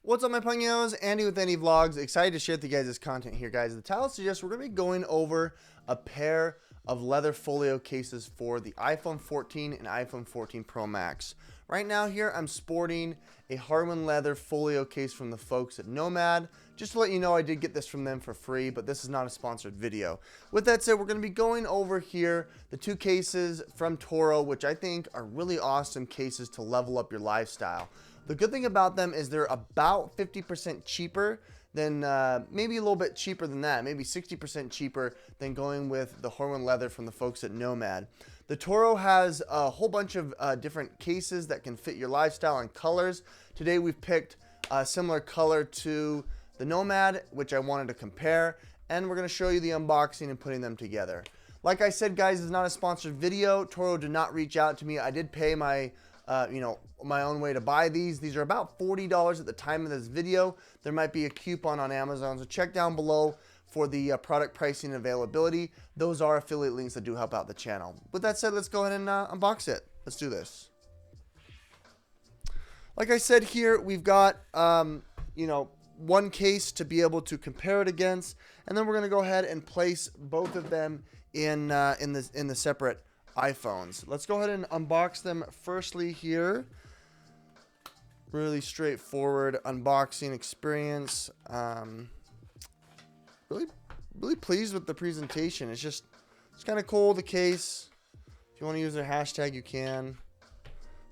What's up, my pugnos? Andy with Andy Vlogs. Excited to share with you guys this content here, guys. The title suggests we're going to be going over a pair of leather folio cases for the iPhone 14 and iPhone 14 Pro Max. Right now here, I'm sporting a Horween leather folio case from the folks at Nomad. Just to let you know, I did get this from them for free, but this is not a sponsored video. With that said, we're going to be going over here the two cases from Torro, which I think are really awesome cases to level up your lifestyle. The good thing about them is they're about 50% cheaper than, maybe a little bit cheaper than that, maybe 60% cheaper than going with the Horween leather from the folks at Nomad. The Torro has a whole bunch of different cases that can fit your lifestyle and colors. Today we've picked a similar color to the Nomad, which I wanted to compare, and we're going to show you the unboxing and putting them together. Like I said, guys, it's not a sponsored video. Torro did not reach out to me. I did pay my my own way to buy these. These are about $40 at the time of this video. There might be a coupon on Amazon, so check down below for the product pricing and availability. Those are affiliate links that do help out the channel. With that said, let's go ahead and unbox it. Let's do this. Like I said here, we've got one case to be able to compare it against, and then we're going to go ahead and place both of them in the separate iPhones. Let's go ahead and unbox them firstly here. Really straightforward unboxing experience. Really pleased with the presentation. It's kind of cool, the case. If you want to use their hashtag, you can.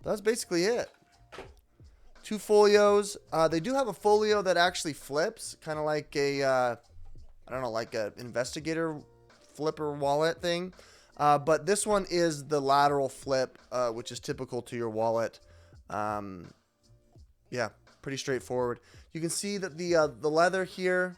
But that's basically it. Two folios. They do have a folio that actually flips, kind of like a I don't know, like a investigator flipper wallet thing. But this one is the lateral flip, which is typical to your wallet. Yeah, pretty straightforward. You can see that the leather here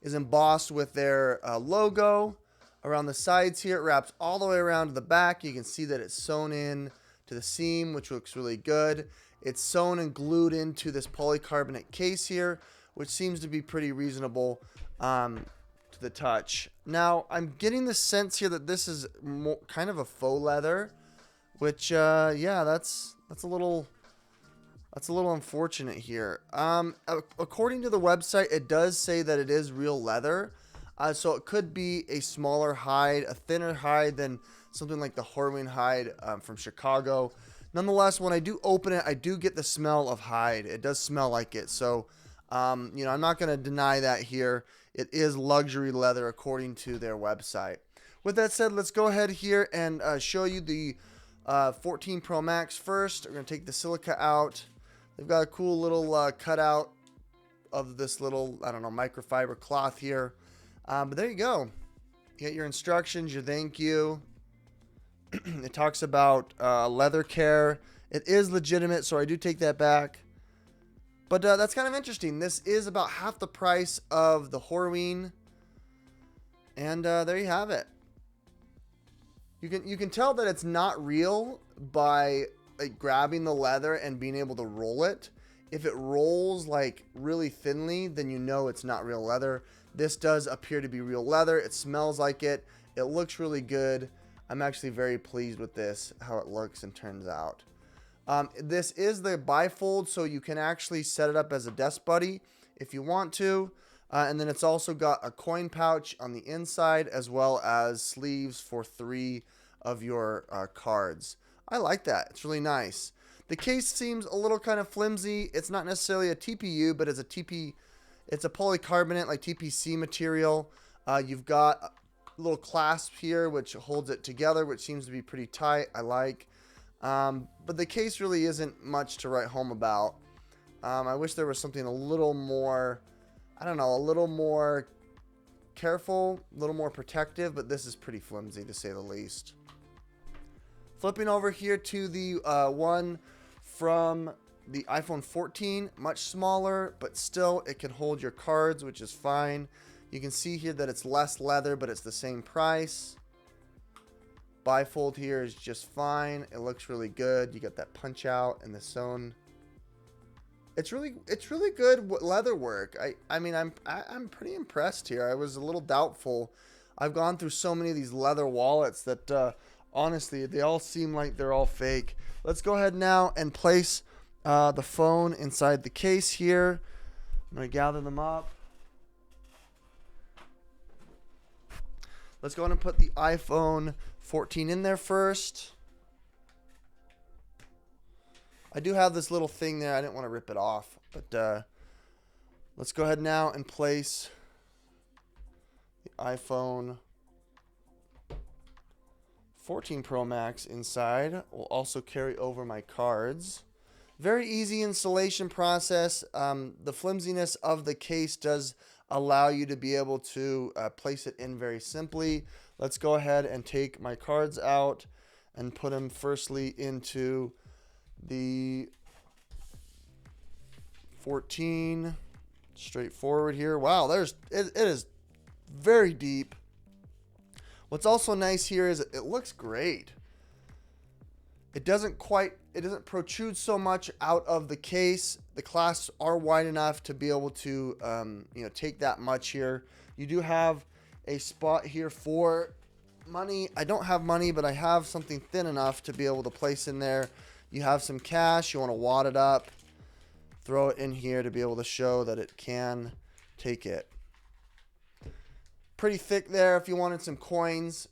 is embossed with their logo around the sides here. It wraps all the way around to the back. You can see that it's sewn in to the seam, which looks really good. It's sewn and glued into this polycarbonate case here, which seems to be pretty reasonable to the touch. Now, I'm getting the sense here that this is kind of a faux leather, which yeah, that's a little unfortunate here. According to the website, it does say that it is real leather, so it could be a smaller hide, a thinner hide than something like the Horween hide from Chicago. Nonetheless, when I do open it, I do get the smell of hide. It does smell like it, so I'm not going to deny that here. It is luxury leather according to their website. With that said, let's go ahead here and show you the 14 Pro Max first. We're going to take the silica out. They've got a cool little cutout of this little, I don't know, microfiber cloth here. But there you go. You get your instructions, your thank you. It talks about leather care. It is legitimate, so I do take that back. But that's kind of interesting. This is about half the price of the Horween. And there you have it. You can tell that it's not real by like grabbing the leather and being able to roll it. If it rolls like really thinly, then you know it's not real leather. This does appear to be real leather. It smells like it. It looks really good. I'm actually very pleased with this, how it looks and turns out. This is the bifold, so you can actually set it up as a desk buddy if you want to. And then it's also got a coin pouch on the inside, as well as sleeves for 3 of your cards. I like that. It's really nice. The case seems a little kind of flimsy. It's not necessarily a TPU, but it's a polycarbonate, like TPC material. You've got a little clasp here, which holds it together, which seems to be pretty tight. I like. But the case really isn't much to write home about. I wish there was something a little more, I don't know, a little more careful, a little more protective, but this is pretty flimsy to say the least. Flipping over here to the one from the iPhone 14, much smaller, but still it can hold your cards, which is fine. You can see here that it's less leather, but it's the same price. Bifold here is just fine. It looks really good. You got that punch out and the sewn. It's really good leather work. I mean, I'm pretty impressed here. I was a little doubtful. I've gone through so many of these leather wallets that honestly, they all seem like they're all fake. Let's go ahead now and place the phone inside the case here. I'm going to gather them up. Let's go ahead and put the iPhone 14 in there first. I do have this little thing there. I didn't want to rip it off, but let's go ahead now and place the iPhone 14 Pro Max inside. We'll also carry over my cards. Very easy installation process. The flimsiness of the case does allow you to be able to place it in very simply. Let's go ahead and take my cards out and put them firstly into the 14. Straightforward here. Wow, it is very deep. What's also nice here is it looks great. It doesn't protrude so much out of the case. The clasps are wide enough to be able to take that much here. You do have a spot here for money. I don't have money, but I have something thin enough to be able to place in there. You have some cash. You want to wad it up, throw it in here to be able to show that it can take it. Pretty thick there. If you wanted some coins,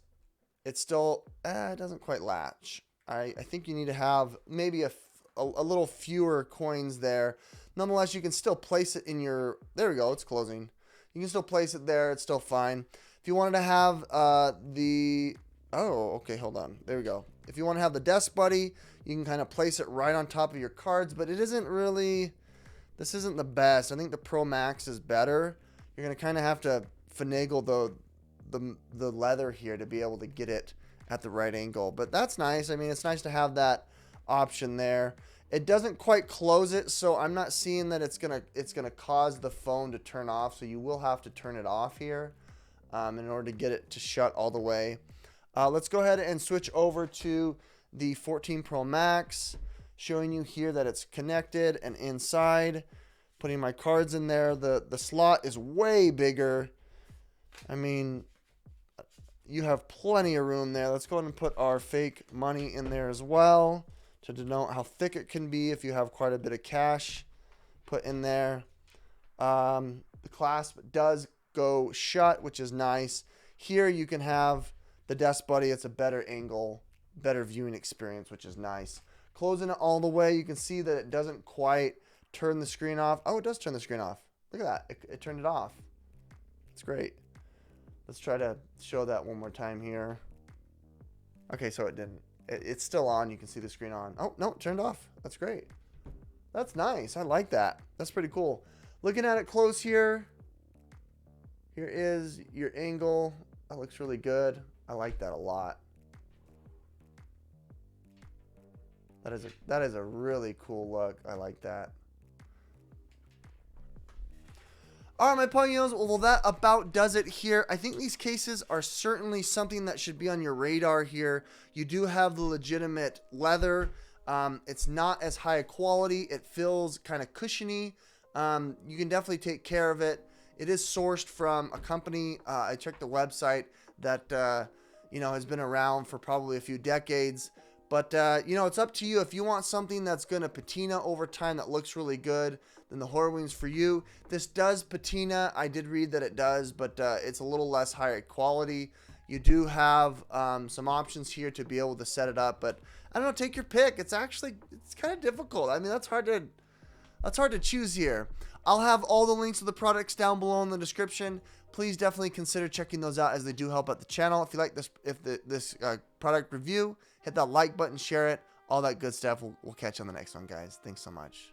it's still it doesn't quite latch. I think you need to have maybe a little fewer coins there. Nonetheless, you can still place it in your, there we go, it's closing. You can still place it there, it's still fine. If you wanted to have okay, hold on, there we go. If you want to have the desk buddy, you can kind of place it right on top of your cards, but it isn't really, this isn't the best. I think the Pro Max is better. You're going to kind of have to finagle the leather here to be able to get it at the right angle, but that's nice. I mean, it's nice to have that option there. It doesn't quite close it, so I'm not seeing that it's gonna cause the phone to turn off, so you will have to turn it off here in order to get it to shut all the way. Let's go ahead and switch over to the 14 Pro Max, showing you here that it's connected and inside, putting my cards in there. The slot is way bigger. I mean, you have plenty of room there. Let's go ahead and put our fake money in there as well to denote how thick it can be if you have quite a bit of cash put in there. The clasp does go shut, which is nice. Here you can have the desk buddy. It's a better angle, better viewing experience, which is nice. Closing it all the way, you can see that it doesn't quite turn the screen off. Oh, it does turn the screen off. Look at that. It turned it off. It's great. Let's try to show that one more time here. Okay, so it didn't. It's still on. You can see the screen on. Oh, no, it turned off. That's great. That's nice. I like that. That's pretty cool. Looking at it close here. Here is your angle. That looks really good. I like that a lot. That is a really cool look. I like that. All right, my Puggios, well, that about does it here. I think these cases are certainly something that should be on your radar here. You do have the legitimate leather. It's not as high a quality. It feels kind of cushiony. You can definitely take care of it. It is sourced from a company. I checked the website that has been around for probably a few decades. But, it's up to you. If you want something that's going to patina over time that looks really good, then the Horween's for you. This does patina. I did read that it does, but it's a little less high quality. You do have some options here to be able to set it up, but I don't know, take your pick. It's kind of difficult. I mean, that's hard to choose here. I'll have all the links to the products down below in the description. Please definitely consider checking those out as they do help out the channel. If you like this product review, hit that like button, share it, all that good stuff. We'll catch you on the next one, guys. Thanks so much.